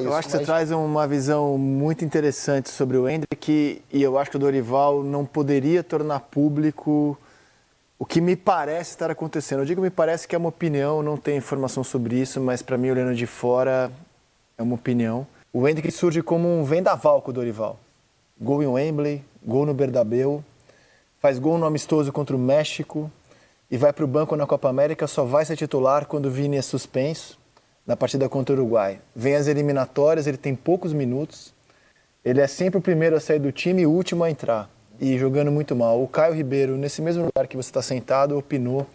Eu acho que você traz uma visão muito interessante sobre o Endrick e eu acho que o Dorival não poderia tornar público o que me parece estar acontecendo. Eu digo me parece que é uma opinião, não tenho informação sobre isso, mas para mim, olhando de fora, é uma opinião. O Endrick surge como um vendaval com o Dorival. Gol em Wembley, gol no Bernabéu, faz gol no amistoso contra o México e vai para o banco na Copa América, só vai ser titular quando o Vini é suspenso na partida contra o Uruguai. Vem as eliminatórias, ele tem poucos minutos, ele é sempre o primeiro a sair do time e o último a entrar, e jogando muito mal. O Caio Ribeiro, nesse mesmo lugar que você está sentado, opinou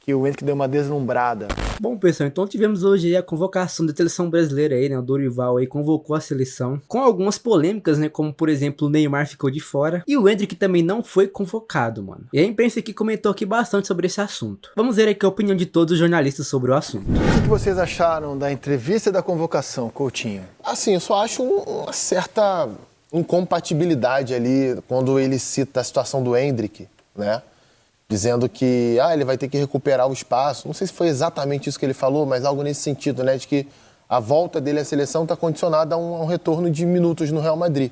que o Endrick deu uma deslumbrada. Bom, pessoal, então tivemos hoje aí a convocação da seleção brasileira aí, né? O Dorival aí convocou a seleção com algumas polêmicas, né? Como, por exemplo, o Neymar ficou de fora e o Endrick também não foi convocado, mano. E a imprensa aqui comentou aqui bastante sobre esse assunto. Vamos ver aqui a opinião de todos os jornalistas sobre o assunto. O que vocês acharam da entrevista e da convocação, Coutinho? Assim, eu só acho uma certa incompatibilidade ali quando ele cita a situação do Endrick, né? Dizendo que ele vai ter que recuperar o espaço. Não sei se foi exatamente isso que ele falou, mas algo nesse sentido, né? De que a volta dele à seleção está condicionada a um retorno de minutos no Real Madrid.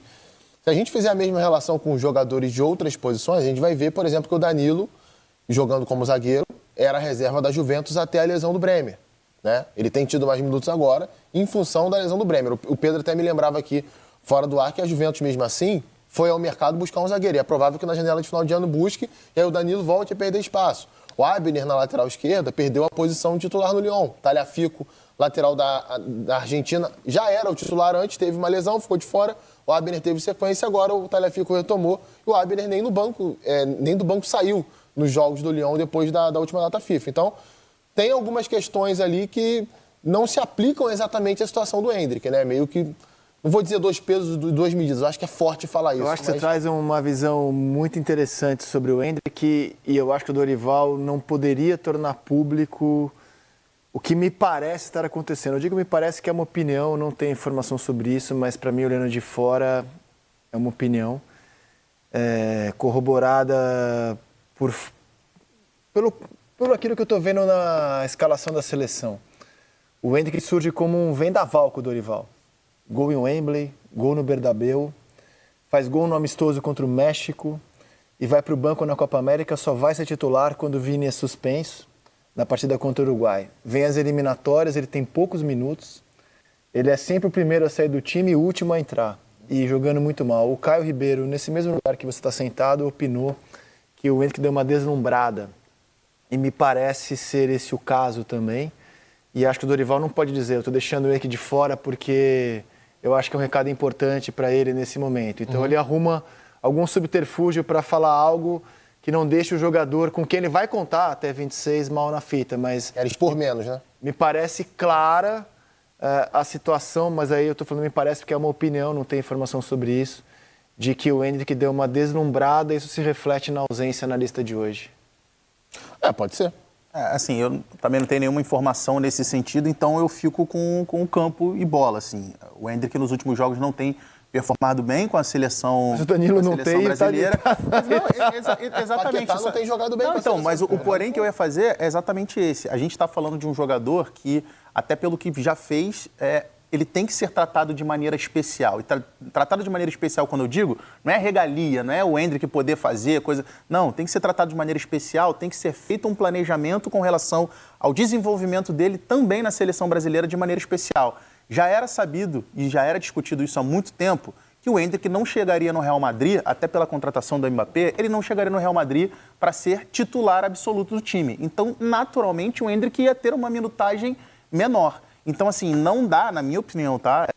Se a gente fizer a mesma relação com os jogadores de outras posições, a gente vai ver, por exemplo, que o Danilo, jogando como zagueiro, era a reserva da Juventus até a lesão do Bremer, né? Ele tem tido mais minutos agora em função da lesão do Bremer. O Pedro até me lembrava aqui, fora do ar, que a Juventus, mesmo assim, foi ao mercado buscar um zagueiro. E é provável que na janela de final de ano busque, e aí o Danilo volte a perder espaço. O Abner, na lateral esquerda, perdeu a posição de titular no Lyon. Tagliafico, lateral da Argentina, já era o titular antes, teve uma lesão, ficou de fora. O Abner teve sequência, agora o Tagliafico retomou. E o Abner nem do banco saiu nos jogos do Lyon depois da última data FIFA. Então, tem algumas questões ali que não se aplicam exatamente à situação do Endrick, né? Meio que... Não vou dizer 2 pesos, 2 medidas. Eu acho que é forte falar isso. Eu acho que você traz uma visão muito interessante sobre o Endrick e eu acho que o Dorival não poderia tornar público o que me parece estar acontecendo. Eu digo me parece que é uma opinião, não tenho informação sobre isso, mas para mim, olhando de fora, é uma opinião corroborada pelo aquilo que eu estou vendo na escalação da seleção. O Endrick surge como um vendaval com o Dorival. Gol em Wembley, gol no Bernabéu, faz gol no amistoso contra o México e vai para o banco na Copa América, só vai ser titular quando o Vini é suspenso na partida contra o Uruguai. Vem as eliminatórias, ele tem poucos minutos, ele é sempre o primeiro a sair do time e o último a entrar, e jogando muito mal. O Caio Ribeiro, nesse mesmo lugar que você está sentado, opinou que o Endrick deu uma deslumbrada, e me parece ser esse o caso também, e acho que o Dorival não pode dizer, eu estou deixando ele aqui de fora porque... Eu acho que é um recado importante para ele nesse momento. Então ele arruma algum subterfúgio para falar algo que não deixe o jogador com quem ele vai contar até 26 mal na fita. Mas quer expor menos, né? Me parece clara a situação, mas aí eu estou falando me parece porque é uma opinião, não tenho informação sobre isso, de que o Endrick deu uma deslumbrada e isso se reflete na ausência na lista de hoje. Pode ser. Assim, eu também não tenho nenhuma informação nesse sentido, então eu fico com o campo e bola, assim. O Endrick nos últimos jogos não tem performado bem com a seleção, mas o Danilo não tem, brasileira. Exatamente. Paquetá não tem jogado bem com a então, seleção. Mas o porém que eu ia fazer é exatamente esse. A gente está falando de um jogador que, até pelo que já fez, ele tem que ser tratado de maneira especial. E tratado de maneira especial, quando eu digo, não é regalia, não é o Endrick poder fazer coisa... Não, tem que ser tratado de maneira especial, tem que ser feito um planejamento com relação ao desenvolvimento dele também na seleção brasileira de maneira especial. Já era sabido e já era discutido isso há muito tempo que o Endrick não chegaria no Real Madrid, até pela contratação do Mbappé, ele não chegaria no Real Madrid para ser titular absoluto do time. Então, naturalmente, o Endrick ia ter uma minutagem menor. Então, assim, não dá, na minha opinião, tá?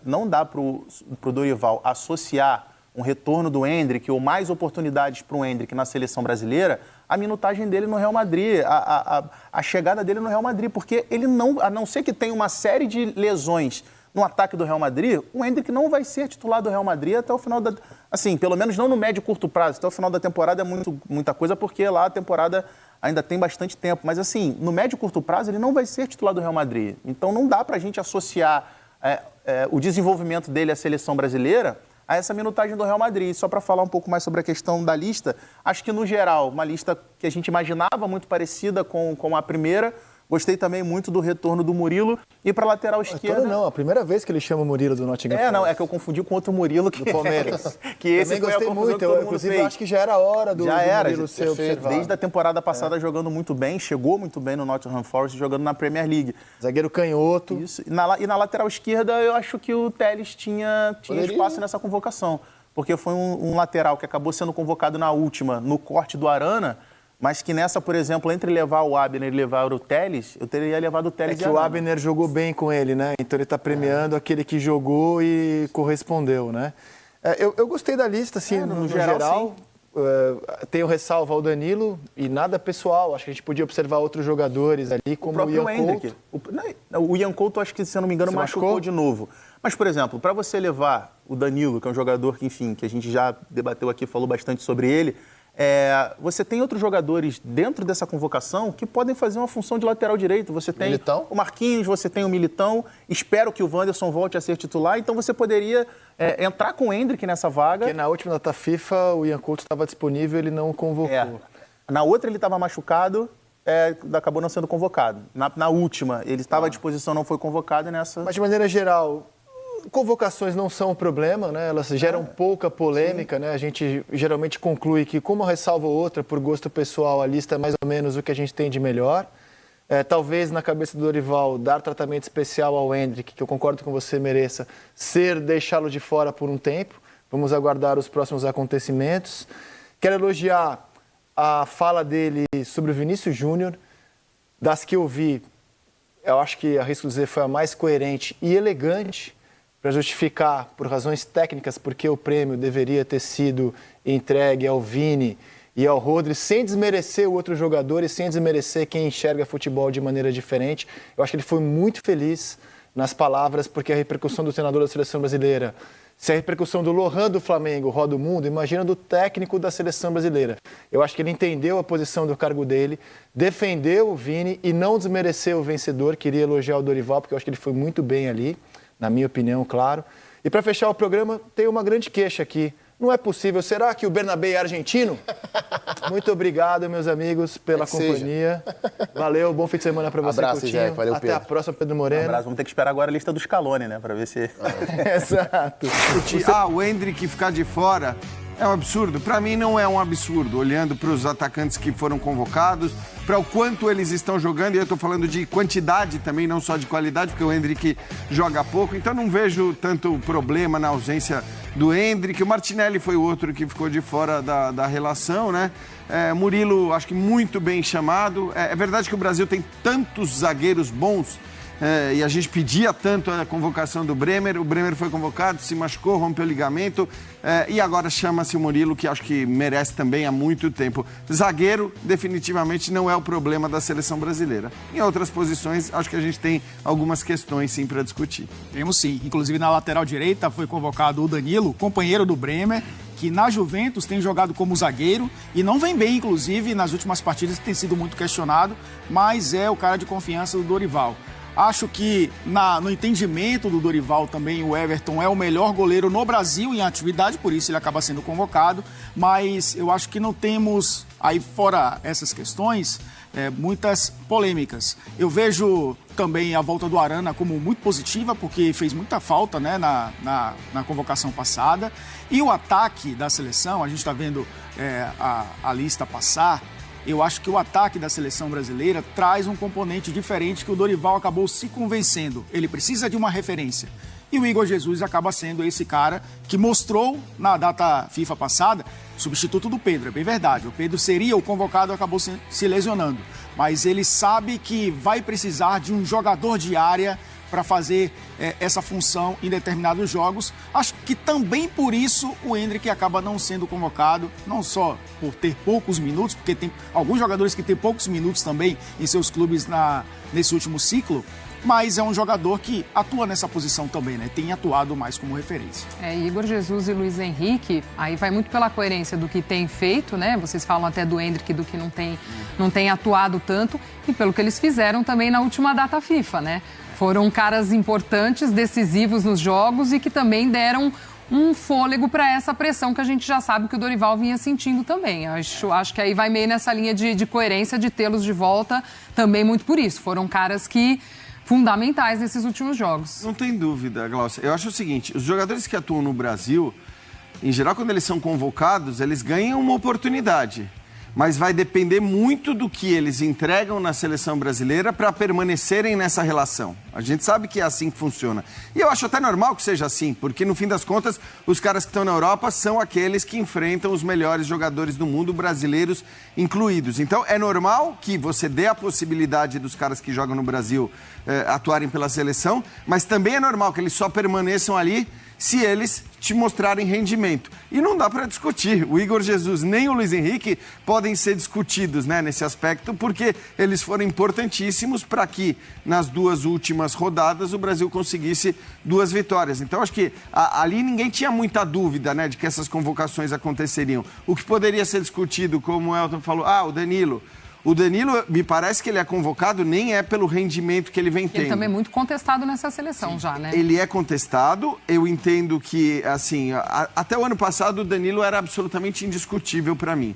Não dá pro Dorival associar um retorno do Endrick ou mais oportunidades para o Endrick na seleção brasileira à minutagem dele no Real Madrid, a chegada dele no Real Madrid, porque ele não, a não ser que tenha uma série de lesões no ataque do Real Madrid, o Endrick não vai ser titular do Real Madrid até o final da... Assim, pelo menos não no médio e curto prazo, até o final da temporada é muita coisa, porque lá a temporada ainda tem bastante tempo. Mas, assim, no médio e curto prazo, ele não vai ser titular do Real Madrid. Então, não dá para a gente associar o desenvolvimento dele à seleção brasileira a essa minutagem do Real Madrid. Só para falar um pouco mais sobre a questão da lista, acho que, no geral, uma lista que a gente imaginava muito parecida com a primeira, Gostei também muito do retorno do Murilo. E para lateral esquerda... Não, a primeira vez que ele chama o Murilo do Nottingham Forest. Não, é que eu confundi com outro Murilo que... Do Palmeiras. que esse também foi gostei a confusão muito, que todo mundo inclusive fez. eu acho que já era a hora do Murilo ser observado. Desde a temporada passada jogando muito bem, chegou muito bem no Nottingham Forest, jogando na Premier League. Zagueiro canhoto. Isso. E na lateral esquerda, eu acho que o Telles tinha espaço nessa convocação. Porque foi um lateral que acabou sendo convocado na última, no corte do Arana, mas que nessa, por exemplo, entre levar o Abner e levar o Telles, eu teria levado o Telles. É que o Abner jogou bem com ele, né? Então ele está premiando aquele que jogou e correspondeu, né? Eu gostei da lista, assim, no geral. Tenho ressalva ao Danilo e nada pessoal. Acho que a gente podia observar outros jogadores ali, como o Ian Couto. O Ian Couto, acho que, se eu não me engano, machucou de novo. Mas, por exemplo, para você levar o Danilo, que é um jogador que, enfim, que a gente já debateu aqui, falou bastante sobre ele, você tem outros jogadores dentro dessa convocação que podem fazer uma função de lateral direito. Você tem Militão. o Marquinhos, você tem o Militão. Espero que o Wanderson volte a ser titular. Então você poderia entrar com o Endrick nessa vaga. Porque na última data FIFA, o Ian Couto estava disponível, ele não convocou. Na outra ele estava machucado, acabou não sendo convocado. Na última, ele estava à disposição, não foi convocado. E nessa... Mas de maneira geral, convocações não são um problema, né? Elas geram pouca polêmica, né? A gente geralmente conclui que, como uma ressalva ou outra, por gosto pessoal, a lista é mais ou menos o que a gente tem de melhor. Talvez, na cabeça do Dorival, dar tratamento especial ao Endrick, que eu concordo com você mereça, ser deixá-lo de fora por um tempo. Vamos aguardar os próximos acontecimentos. Quero elogiar a fala dele sobre o Vinícius Júnior. Das que eu vi, eu acho que, arrisco dizer, foi a mais coerente e elegante para justificar, por razões técnicas, porque o prêmio deveria ter sido entregue ao Vini e ao Rodri, sem desmerecer o outro jogador e sem desmerecer quem enxerga futebol de maneira diferente. Eu acho que ele foi muito feliz nas palavras, porque a repercussão do treinador da Seleção Brasileira, se a repercussão do Lohan do Flamengo roda o mundo, imagina do técnico da Seleção Brasileira. Eu acho que ele entendeu a posição do cargo dele, defendeu o Vini e não desmereceu o vencedor. Queria elogiar o Dorival, porque eu acho que ele foi muito bem ali, na minha opinião, claro. E para fechar o programa, tem uma grande queixa aqui. Não é possível. Será que o Bernabé é argentino? Muito obrigado, meus amigos, pela companhia. Valeu, bom fim de semana para você, Abraço, Coutinho. Zé, valeu, Até Pedro. a próxima, Pedro Moreno. abraço. Vamos ter que esperar agora a lista do Scaloni, né? Para ver se... Exato. O Endrick ficar de fora é um absurdo. Para mim não é um absurdo, olhando para os atacantes que foram convocados, para o quanto eles estão jogando, e eu estou falando de quantidade também, não só de qualidade, porque o Endrick joga pouco, então não vejo tanto problema na ausência do Endrick. O Martinelli foi o outro que ficou de fora da relação, né? Murilo, acho que muito bem chamado. É verdade que o Brasil tem tantos zagueiros bons, e a gente pedia tanto a convocação do Bremer. O Bremer foi convocado, se machucou, rompeu o ligamento, e agora chama-se o Murilo, que acho que merece também há muito tempo. Zagueiro, definitivamente, não é o problema da seleção brasileira. Em outras posições, acho que a gente tem algumas questões, sim, para discutir. Temos sim. Inclusive, na lateral direita foi convocado o Danilo, companheiro do Bremer, que na Juventus tem jogado como zagueiro e não vem bem, inclusive, nas últimas partidas, tem sido muito questionado, mas é o cara de confiança do Dorival. Acho que no entendimento do Dorival também o Everton é o melhor goleiro no Brasil em atividade, por isso ele acaba sendo convocado, mas eu acho que não temos, aí fora essas questões, muitas polêmicas. Eu vejo também a volta do Arana como muito positiva, porque fez muita falta, né, na convocação passada. E o ataque da seleção, a gente está vendo a lista passar, eu acho que o ataque da seleção brasileira traz um componente diferente que o Dorival acabou se convencendo. Ele precisa de uma referência. E o Igor Jesus acaba sendo esse cara que mostrou na data FIFA passada, substituto do Pedro, é bem verdade. O Pedro seria o convocado e acabou se lesionando. Mas ele sabe que vai precisar de um jogador de área para fazer essa função em determinados jogos. Acho que também por isso o Endrick acaba não sendo convocado, não só por ter poucos minutos, porque tem alguns jogadores que têm poucos minutos também em seus clubes nesse último ciclo, mas é um jogador que atua nessa posição também, né? Tem atuado mais como referência. Igor Jesus e Luiz Henrique, aí vai muito pela coerência do que tem feito, né? Vocês falam até do Endrick, do que não tem atuado tanto, e pelo que eles fizeram também na última data FIFA, né? Foram caras importantes, decisivos nos jogos e que também deram um fôlego para essa pressão que a gente já sabe que o Dorival vinha sentindo também. Acho que aí vai meio nessa linha de coerência de tê-los de volta também muito por isso. Foram caras que fundamentais nesses últimos jogos. Não tem dúvida, Glaucia. Eu acho o seguinte, os jogadores que atuam no Brasil, em geral, quando eles são convocados, eles ganham uma oportunidade. Mas vai depender muito do que eles entregam na seleção brasileira para permanecerem nessa relação. A gente sabe que é assim que funciona. E eu acho até normal que seja assim, porque no fim das contas, os caras que estão na Europa são aqueles que enfrentam os melhores jogadores do mundo, brasileiros incluídos. Então é normal que você dê a possibilidade dos caras que jogam no Brasil atuarem pela seleção, mas também é normal que eles só permaneçam ali se eles te mostrarem rendimento. E não dá para discutir. O Igor Jesus nem o Luiz Henrique podem ser discutidos, né, nesse aspecto, porque eles foram importantíssimos para que nas 2 últimas rodadas o Brasil conseguisse 2 vitórias. Então acho que ali ninguém tinha muita dúvida, né, de que essas convocações aconteceriam. O que poderia ser discutido, como o Elton falou, o Danilo. O Danilo, me parece que ele é convocado, nem é pelo rendimento que ele vem tendo. Ele também é muito contestado nessa seleção. Sim. Já, né? Ele é contestado, eu entendo que, assim, até o ano passado o Danilo era absolutamente indiscutível para mim.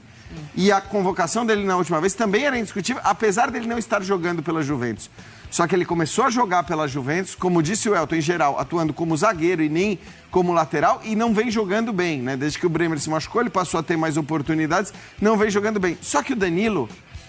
E a convocação dele na última vez também era indiscutível, apesar dele não estar jogando pela Juventus. Só que ele começou a jogar pela Juventus, como disse o Elton, em geral, atuando como zagueiro e nem como lateral, e não vem jogando bem, né? Desde que o Bremer se machucou, ele passou a ter mais oportunidades, não vem jogando bem. Só que o Danilo,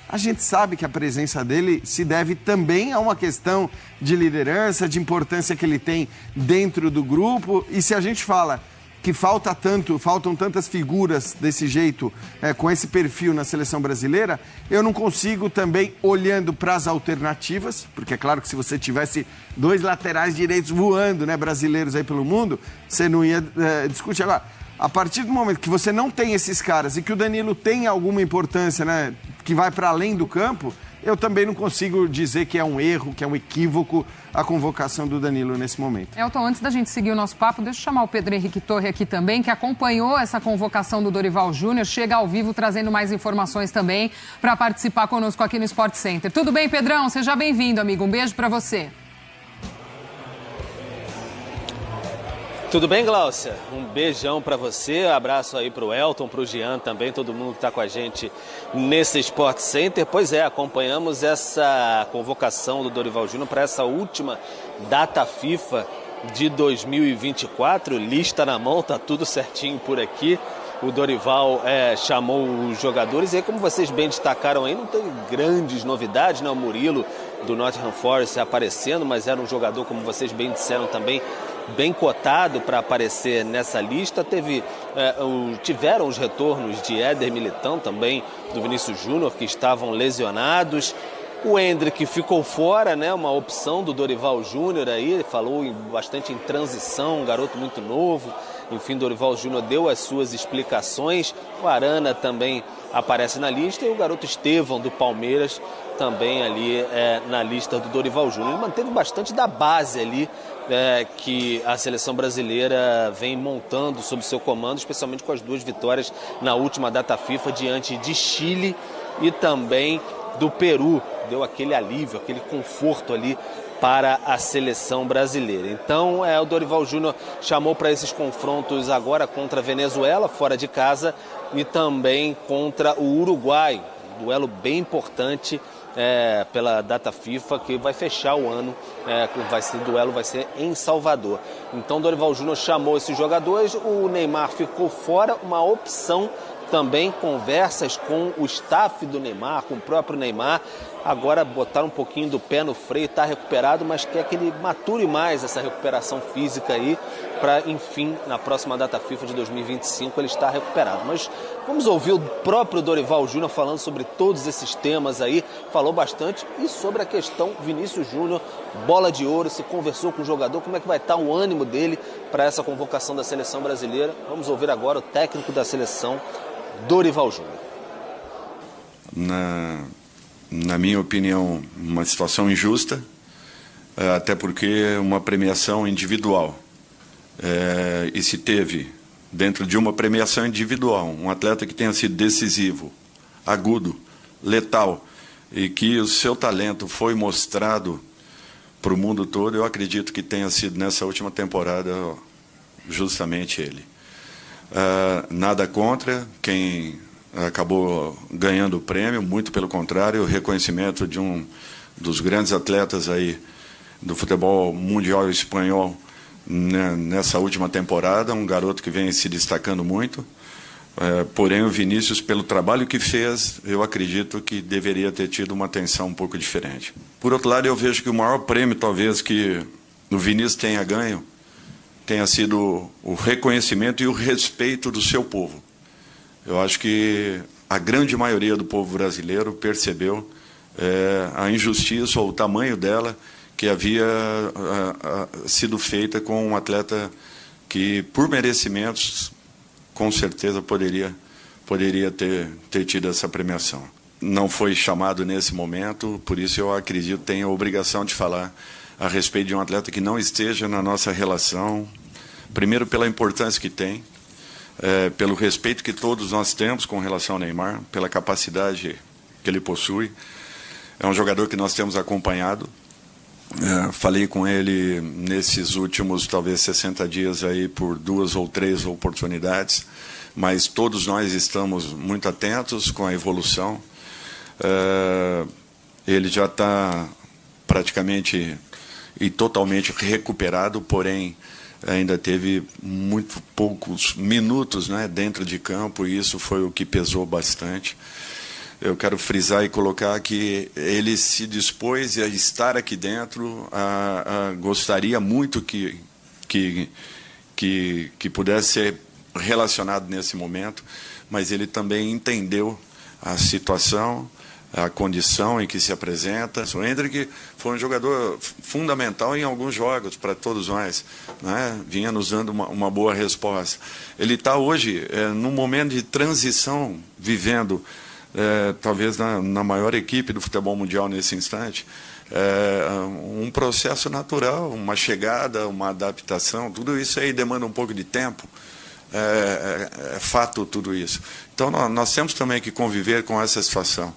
a gente sabe que a presença dele se deve também a uma questão de liderança, de importância que ele tem dentro do grupo. E se a gente fala que faltam tantas figuras desse jeito, com esse perfil na seleção brasileira, eu não consigo também, olhando para as alternativas, porque é claro que se você tivesse 2 laterais direitos voando, né, brasileiros aí pelo mundo, você não ia discutir. Agora, a partir do momento que você não tem esses caras e que o Danilo tem alguma importância, né, que vai para além do campo, eu também não consigo dizer que é um erro, que é um equívoco a convocação do Danilo nesse momento. Elton, antes da gente seguir o nosso papo, deixa eu chamar o Pedro Henrique Torre aqui também, que acompanhou essa convocação do Dorival Júnior, chega ao vivo trazendo mais informações também para participar conosco aqui no Sport Center. Tudo bem, Pedrão? Seja bem-vindo, amigo. Um beijo para você. Tudo bem, Glaucia? Um beijão para você, abraço aí para o Elton, para o Jean também, todo mundo que está com a gente nesse Sport Center. Pois é, acompanhamos essa convocação do Dorival Júnior para essa última data FIFA de 2024, lista na mão, tá tudo certinho por aqui. O Dorival chamou os jogadores e aí, como vocês bem destacaram aí, não tem grandes novidades, né? O Murilo do Nottingham Forest aparecendo, mas era um jogador, como vocês bem disseram também, bem cotado para aparecer nessa lista. Tiveram os retornos de Éder Militão, também do Vinícius Júnior, que estavam lesionados. O Endrick ficou fora, né? Uma opção do Dorival Júnior aí, ele falou bastante em transição, um garoto muito novo. Enfim, Dorival Júnior deu as suas explicações. O Arana também aparece na lista e o garoto Estevão do Palmeiras também ali na lista do Dorival Júnior. Ele manteve bastante da base ali que a seleção brasileira vem montando sob seu comando, especialmente com as 2 vitórias na última data FIFA diante de Chile e também do Peru. Deu aquele alívio, aquele conforto ali para a seleção brasileira. Então, o Dorival Júnior chamou para esses confrontos agora contra a Venezuela, fora de casa, e também contra o Uruguai. Um duelo bem importante pela data FIFA, que vai fechar o ano. O duelo vai ser em Salvador. Então, Dorival Júnior chamou esses jogadores, o Neymar ficou fora, uma opção também, conversas com o staff do Neymar, com o próprio Neymar. Agora botar um pouquinho do pé no freio, está recuperado, mas quer que ele mature mais essa recuperação física aí, para, enfim, na próxima data FIFA de 2025 ele estar recuperado. Mas vamos ouvir o próprio Dorival Júnior falando sobre todos esses temas aí, falou bastante, e sobre a questão Vinícius Júnior, bola de ouro, se conversou com o jogador, como é que vai estar o ânimo dele para essa convocação da seleção brasileira. Vamos ouvir agora o técnico da seleção, Dorival Júnior. Na minha opinião, uma situação injusta, até porque é uma premiação individual. E se teve, dentro de uma premiação individual, um atleta que tenha sido decisivo, agudo, letal, e que o seu talento foi mostrado para o mundo todo, eu acredito que tenha sido, nessa última temporada, justamente ele. Nada contra quem acabou ganhando o prêmio, muito pelo contrário, o reconhecimento de um dos grandes atletas aí do futebol mundial espanhol nessa última temporada, um garoto que vem se destacando muito. Porém, o Vinícius, pelo trabalho que fez, eu acredito que deveria ter tido uma atenção um pouco diferente. Por outro lado, eu vejo que o maior prêmio, talvez, que o Vinícius tenha ganho, tenha sido o reconhecimento e o respeito do seu povo. Eu acho que a grande maioria do povo brasileiro percebeu a injustiça ou o tamanho dela que havia sido feita com um atleta que, por merecimentos, com certeza poderia ter tido essa premiação. Não foi chamado nesse momento, por isso eu acredito que tenho a obrigação de falar a respeito de um atleta que não esteja na nossa relação, primeiro pela importância que tem, pelo respeito que todos nós temos com relação ao Neymar, pela capacidade que ele possui. É um jogador que nós temos acompanhado. Falei com ele nesses últimos, talvez, 60 dias aí por 2 ou 3 oportunidades, mas todos nós estamos muito atentos com a evolução. Ele já está praticamente e totalmente recuperado, porém ainda teve muito poucos minutos, né, dentro de campo, e isso foi o que pesou bastante. Eu quero frisar e colocar que ele se dispôs a estar aqui dentro, gostaria muito que pudesse ser relacionado nesse momento, mas ele também entendeu a situação, a condição em que se apresenta. O Endrick foi um jogador fundamental em alguns jogos para todos nós, né? Vinha nos dando uma boa resposta. Ele está hoje num momento de transição, vivendo talvez na maior equipe do futebol mundial nesse instante, um processo natural, uma chegada, uma adaptação, tudo isso aí demanda um pouco de tempo, é fato tudo isso. Então nós temos também que conviver com essa situação.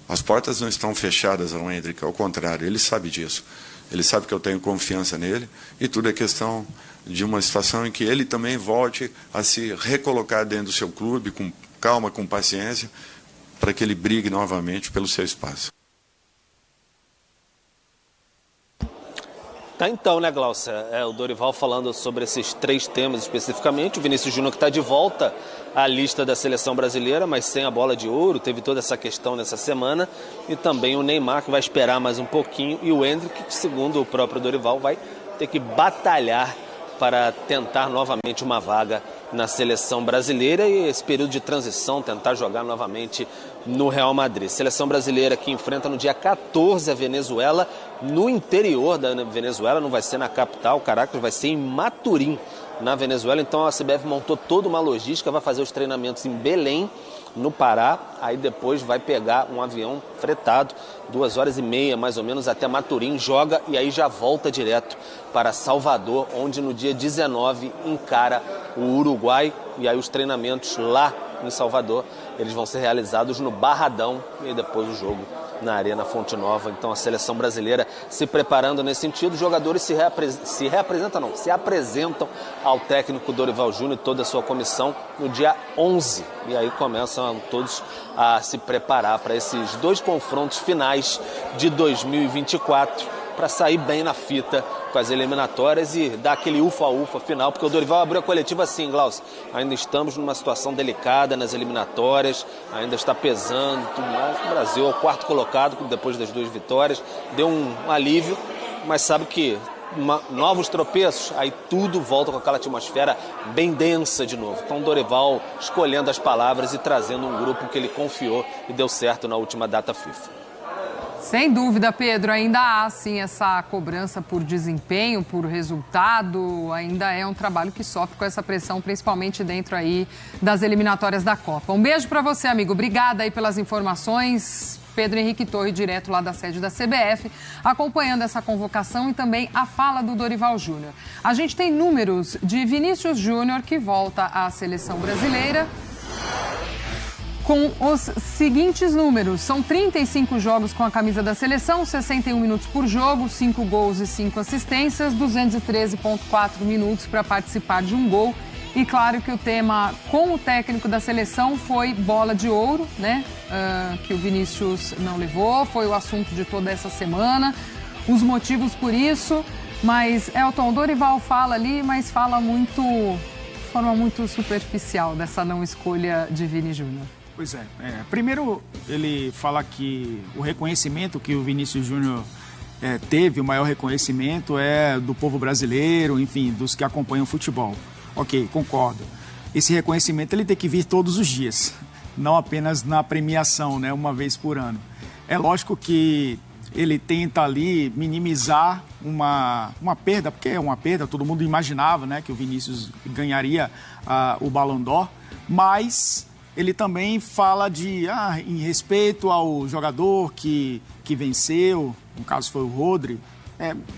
As portas não estão fechadas ao Endrick, ao contrário, ele sabe disso. Ele sabe que eu tenho confiança nele, e tudo é questão de uma situação em que ele também volte a se recolocar dentro do seu clube, com calma, com paciência, para que ele brigue novamente pelo seu espaço. Tá então, né, Glaucia? O Dorival falando sobre esses 3 temas especificamente. O Vinícius Júnior que está de volta à lista da seleção brasileira, mas sem a bola de ouro. Teve toda essa questão nessa semana. E também o Neymar, que vai esperar mais um pouquinho. E o Endrick, que, segundo o próprio Dorival, vai ter que batalhar para tentar novamente uma vaga na seleção brasileira e esse período de transição, tentar jogar novamente no Real Madrid. Seleção brasileira que enfrenta no dia 14 a Venezuela, no interior da Venezuela, não vai ser na capital, Caracas, vai ser em Maturim, na Venezuela. Então a CBF montou toda uma logística, vai fazer os treinamentos em Belém, no Pará, aí depois vai pegar um avião fretado, 2h30 mais ou menos até Maturim, joga e aí já volta direto para Salvador, onde no dia 19 encara o Uruguai, e aí os treinamentos lá em Salvador, eles vão ser realizados no Barradão e depois o jogo na Arena Fonte Nova. Então a seleção brasileira se preparando nesse sentido, os jogadores se apresentam ao técnico Dorival Júnior e toda a sua comissão no dia 11, e aí começam todos a se preparar para esses 2 confrontos finais de 2024, para sair bem na fita com as eliminatórias e dar aquele ufa-ufa final, porque o Dorival abriu a coletiva assim, Glaucio, ainda estamos numa situação delicada nas eliminatórias, ainda está pesando tudo mais. O Brasil é o 4º colocado depois das 2 vitórias, deu um alívio, mas sabe que novos tropeços, aí tudo volta com aquela atmosfera bem densa de novo. Então o Dorival escolhendo as palavras e trazendo um grupo que ele confiou e deu certo na última data FIFA. Sem dúvida, Pedro, ainda há sim essa cobrança por desempenho, por resultado, ainda é um trabalho que sofre com essa pressão, principalmente dentro aí das eliminatórias da Copa. Um beijo para você, amigo. Obrigada aí pelas informações. Pedro Henrique Torre, direto lá da sede da CBF, acompanhando essa convocação e também a fala do Dorival Júnior. A gente tem números de Vinícius Júnior, que volta à seleção brasileira, com os seguintes números. São 35 jogos com a camisa da seleção, 61 minutos por jogo, 5 gols e 5 assistências, 213,4 minutos para participar de um gol. E claro que o tema com o técnico da seleção foi bola de ouro, né? Que o Vinícius não levou, foi o assunto de toda essa semana, os motivos por isso. Mas, Elton, o Dorival fala ali, mas fala de forma muito superficial dessa não escolha de Vini Júnior. Pois é. Primeiro, ele fala que o reconhecimento que o Vinícius Júnior teve, o maior reconhecimento é do povo brasileiro, enfim, dos que acompanham o futebol. Ok, concordo. Esse reconhecimento ele tem que vir todos os dias, não apenas na premiação, né, uma vez por ano. É lógico que ele tenta ali minimizar uma perda, porque é uma perda, todo mundo imaginava, né, que o Vinícius ganharia o Ballon d'Or, mas ele também fala em respeito ao jogador que venceu, no caso foi o Rodri,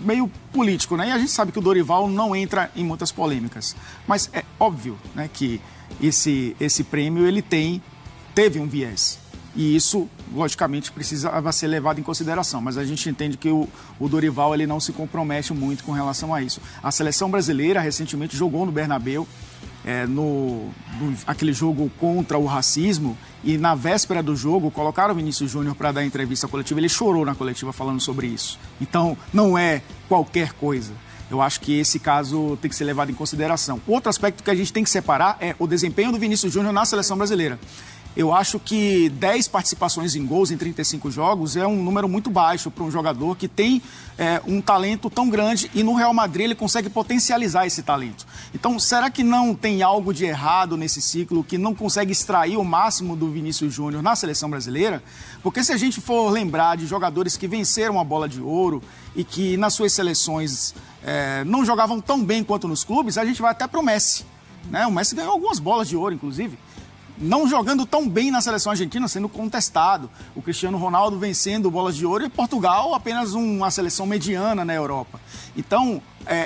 meio político, né? E a gente sabe que o Dorival não entra em muitas polêmicas, mas é óbvio, né, que esse prêmio ele teve um viés. E isso, logicamente, precisava ser levado em consideração. Mas a gente entende que o Dorival ele não se compromete muito com relação a isso. A seleção brasileira recentemente jogou no Bernabéu, aquele jogo contra o racismo, e na véspera do jogo colocaram o Vinícius Júnior para dar entrevista coletiva. Ele chorou na coletiva falando sobre isso. Então, não é qualquer coisa. Eu acho que esse caso tem que ser levado em consideração. Outro aspecto que a gente tem que separar é o desempenho do Vinícius Júnior na seleção brasileira. Eu acho que 10 participações em gols em 35 jogos é um número muito baixo para um jogador que tem um talento tão grande e no Real Madrid ele consegue potencializar esse talento. Então, será que não tem algo de errado nesse ciclo que não consegue extrair o máximo do Vinícius Júnior na seleção brasileira? Porque se a gente for lembrar de jogadores que venceram a bola de ouro e que nas suas seleções não jogavam tão bem quanto nos clubes, a gente vai até para o Messi, né? O Messi ganhou algumas bolas de ouro, inclusive. Não jogando tão bem na seleção argentina, sendo contestado. O Cristiano Ronaldo vencendo bolas de ouro e Portugal apenas uma seleção mediana na Europa. Então,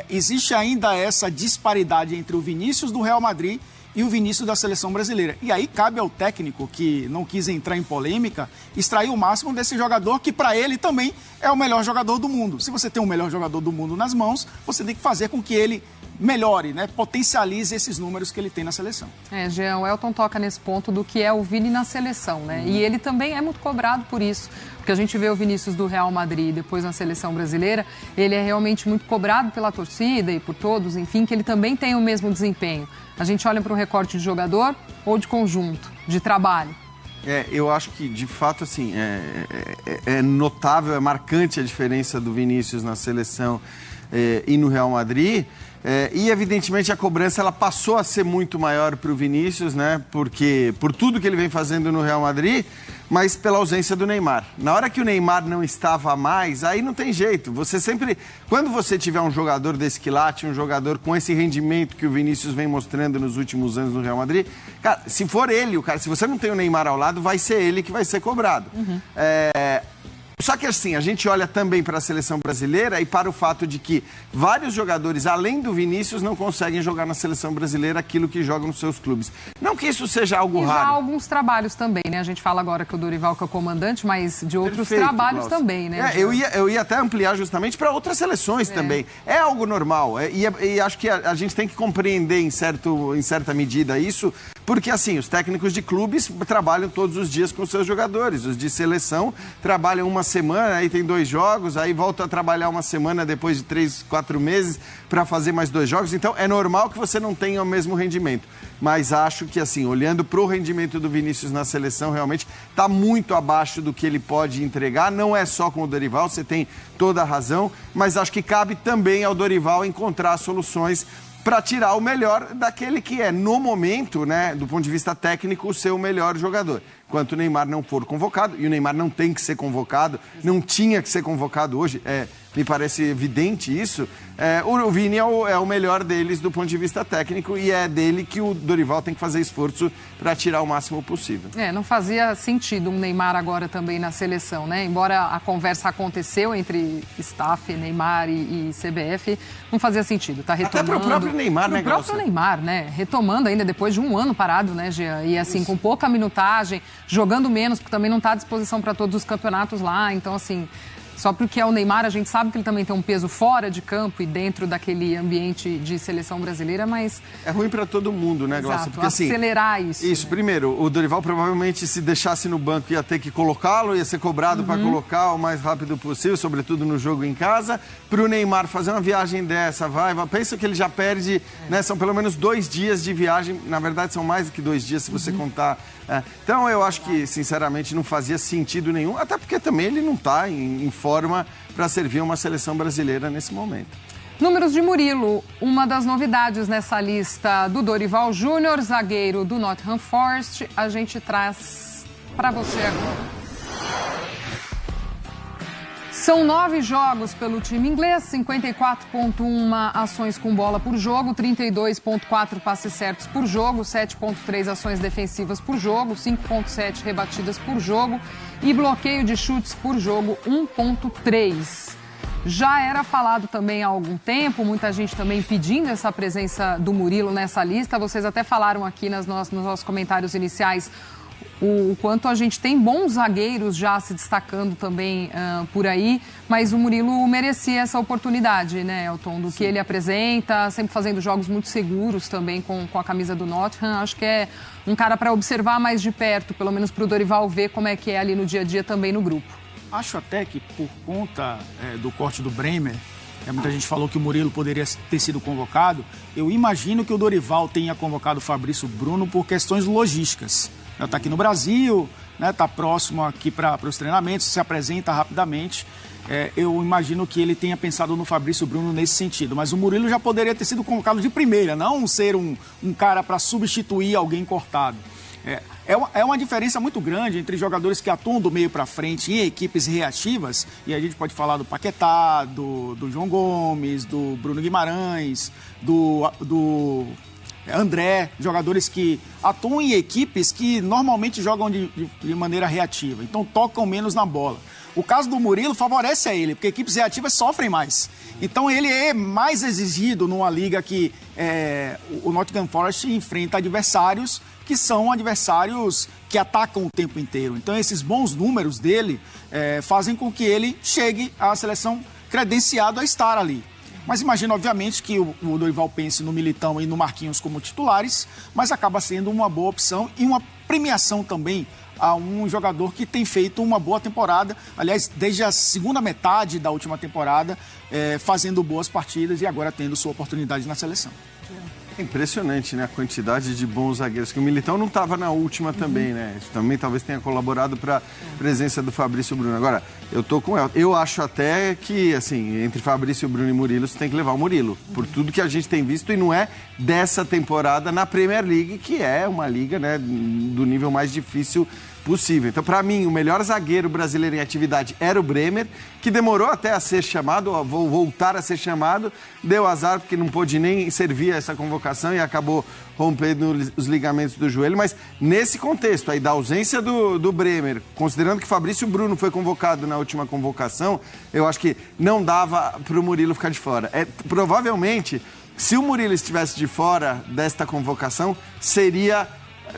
existe ainda essa disparidade entre o Vinícius do Real Madrid e o Vinícius da seleção brasileira. E aí cabe ao técnico, que não quis entrar em polêmica, extrair o máximo desse jogador, que para ele também é o melhor jogador do mundo. Se você tem o melhor jogador do mundo nas mãos, você tem que fazer com que ele melhore, né? Potencialize esses números que ele tem na seleção. Jean, o Elton toca nesse ponto do que é o Vini na seleção, né? E ele também é muito cobrado por isso. Porque a gente vê o Vinícius do Real Madrid e depois na seleção brasileira, ele é realmente muito cobrado pela torcida e por todos, enfim, que ele também tem o mesmo desempenho. A gente olha para um recorte de jogador ou de conjunto, de trabalho? Eu acho que, de fato, assim, é notável, é marcante a diferença do Vinícius na seleção e no Real Madrid. E, evidentemente, a cobrança ela passou a ser muito maior para o Vinícius, né? Porque, por tudo que ele vem fazendo no Real Madrid, mas pela ausência do Neymar. Na hora que o Neymar não estava mais, aí não tem jeito. Você sempre... Quando você tiver um jogador desse quilate, um jogador com esse rendimento que o Vinícius vem mostrando nos últimos anos no Real Madrid, cara, se for ele, se você não tem o Neymar ao lado, vai ser ele que vai ser cobrado. Só que assim, a gente olha também para a seleção brasileira e para o fato de que vários jogadores, além do Vinícius, não conseguem jogar na seleção brasileira aquilo que jogam nos seus clubes. Não que isso seja algo raro. E já há alguns trabalhos também, né? A gente fala agora que o Dorival que é o comandante, mas de outros Perfeito, trabalhos Glaucia. também, né? Eu ia até ampliar justamente para outras seleções também. É algo normal. E acho que a gente tem que compreender em certa medida isso, porque assim, os técnicos de clubes trabalham todos os dias com seus jogadores. Os de seleção trabalham uma semana, aí tem 2 jogos, aí volta a trabalhar uma semana depois de 3, 4 meses para fazer mais 2 jogos. Então, é normal que você não tenha o mesmo rendimento. Mas acho que, assim, olhando para o rendimento do Vinícius na seleção, realmente está muito abaixo do que ele pode entregar. Não é só com o Dorival, você tem toda a razão, mas acho que cabe também ao Dorival encontrar soluções para tirar o melhor daquele que é, no momento, né, do ponto de vista técnico, o seu melhor jogador. Enquanto o Neymar não for convocado, e o Neymar não tem que ser convocado, não tinha que ser convocado hoje, me parece evidente isso, o Vini é o melhor deles do ponto de vista técnico e é dele que o Dorival tem que fazer esforço para tirar o máximo possível. Não fazia sentido um Neymar agora também na seleção, né? Embora a conversa aconteceu entre staff, Neymar e CBF, não fazia sentido. Tá retomando. Até pro próprio Neymar, né, Glaucia? Pro próprio Neymar, né? Retomando ainda depois de um ano parado, né, Jean? E assim, com pouca minutagem, jogando menos, porque também não tá à disposição para todos os campeonatos lá. Então, assim, só porque é o Neymar, a gente sabe que ele também tem um peso fora de campo e dentro daquele ambiente de seleção brasileira, mas... É ruim para todo mundo, né, Glaucia? Porque, acelerar isso. Isso, né? Primeiro, o Dorival provavelmente, se deixasse no banco, ia ter que colocá-lo, ia ser cobrado para colocar o mais rápido possível, sobretudo no jogo em casa. Para o Neymar fazer uma viagem dessa, pensa que ele já perde, né? São pelo menos 2 dias de viagem, na verdade são mais do que 2 dias, se você contar. Então, eu acho que, sinceramente, não fazia sentido nenhum, até porque também ele não está em forma para servir uma seleção brasileira nesse momento. Números de Murilo, uma das novidades nessa lista do Dorival Júnior, zagueiro do Nottingham Forest, a gente traz para você agora. São 9 jogos pelo time inglês, 54,1 ações com bola por jogo, 32,4 passes certos por jogo, 7,3 ações defensivas por jogo, 5,7 rebatidas por jogo e bloqueio de chutes por jogo, 1,3. Já era falado também há algum tempo, muita gente também pedindo essa presença do Murilo nessa lista. Vocês até falaram aqui nos nossos comentários iniciais o quanto a gente tem bons zagueiros já se destacando também por aí, mas o Murilo merecia essa oportunidade, né, Elton, do que ele apresenta, sempre fazendo jogos muito seguros também com a camisa do Nottingham. Acho que é um cara para observar mais de perto, pelo menos para o Dorival ver como é que é ali no dia a dia também no grupo. Acho até que por conta do corte do Bremer, muita gente falou que o Murilo poderia ter sido convocado. Eu imagino que o Dorival tenha convocado o Fabrício Bruno por questões logísticas. Está aqui no Brasil, está próximo aqui para os treinamentos, se apresenta rapidamente. Eu imagino que ele tenha pensado no Fabrício Bruno nesse sentido. Mas o Murilo já poderia ter sido convocado de primeira, não ser um cara para substituir alguém cortado. É uma diferença muito grande entre jogadores que atuam do meio para frente em equipes reativas, e a gente pode falar do Paquetá, do João Gomes, do Bruno Guimarães, do André, jogadores que atuam em equipes que normalmente jogam de maneira reativa, então tocam menos na bola. O caso do Murilo favorece a ele, porque equipes reativas sofrem mais. Então ele é mais exigido numa liga que o Nottingham Forest enfrenta adversários que são adversários que atacam o tempo inteiro. Então esses bons números dele fazem com que ele chegue à seleção credenciado a estar ali. Mas imagino, obviamente, que o Dorival pense no Militão e no Marquinhos como titulares, mas acaba sendo uma boa opção e uma premiação também a um jogador que tem feito uma boa temporada, aliás, desde a segunda metade da última temporada, fazendo boas partidas e agora tendo sua oportunidade na seleção. É impressionante, né? A quantidade de bons zagueiros. Que o Militão não estava na última também, né? Isso também talvez tenha colaborado para a presença do Fabrício Bruno. Agora, eu tô com ela. Eu acho até que, assim, entre Fabrício Bruno e Murilo, você tem que levar o Murilo. Por tudo que a gente tem visto e não é dessa temporada na Premier League, que é uma liga, né, do nível mais difícil possível. Então, para mim, o melhor zagueiro brasileiro em atividade era o Bremer, que demorou até a ser chamado, voltar a ser chamado, deu azar porque não pôde nem servir a essa convocação e acabou rompendo os ligamentos do joelho. Mas nesse contexto aí da ausência do Bremer, considerando que Fabrício Bruno foi convocado na última convocação, eu acho que não dava para o Murilo ficar de fora. Provavelmente, se o Murilo estivesse de fora desta convocação, seria...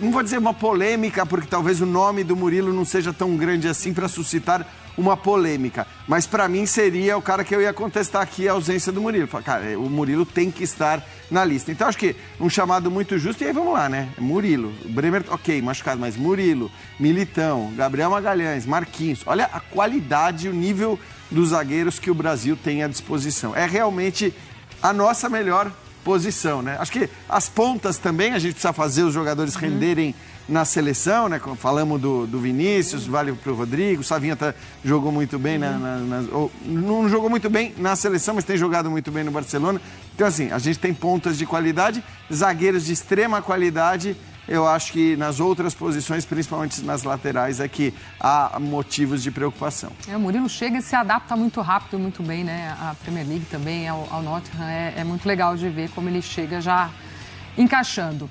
Não vou dizer uma polêmica, porque talvez o nome do Murilo não seja tão grande assim para suscitar uma polêmica. Mas para mim seria o cara que eu ia contestar aqui a ausência do Murilo. Falar, cara, o Murilo tem que estar na lista. Então acho que um chamado muito justo. E aí vamos lá, né? Murilo, Bremer, ok, machucado, mas Murilo, Militão, Gabriel Magalhães, Marquinhos. Olha a qualidade e o nível dos zagueiros que o Brasil tem à disposição. É realmente a nossa melhor posição, né? Acho que as pontas também, a gente precisa fazer os jogadores renderem na seleção, né? Falamos do Vinícius, vale para o Rodrigo, o Savinha jogou muito bem, não jogou muito bem na seleção, mas tem jogado muito bem no Barcelona. Então, assim, a gente tem pontas de qualidade, zagueiros de extrema qualidade Eu acho que nas outras posições, principalmente nas laterais, é que há motivos de preocupação. O Murilo chega e se adapta muito rápido, muito bem, né? A Premier League também, ao Nottingham. É muito legal de ver como ele chega já encaixando.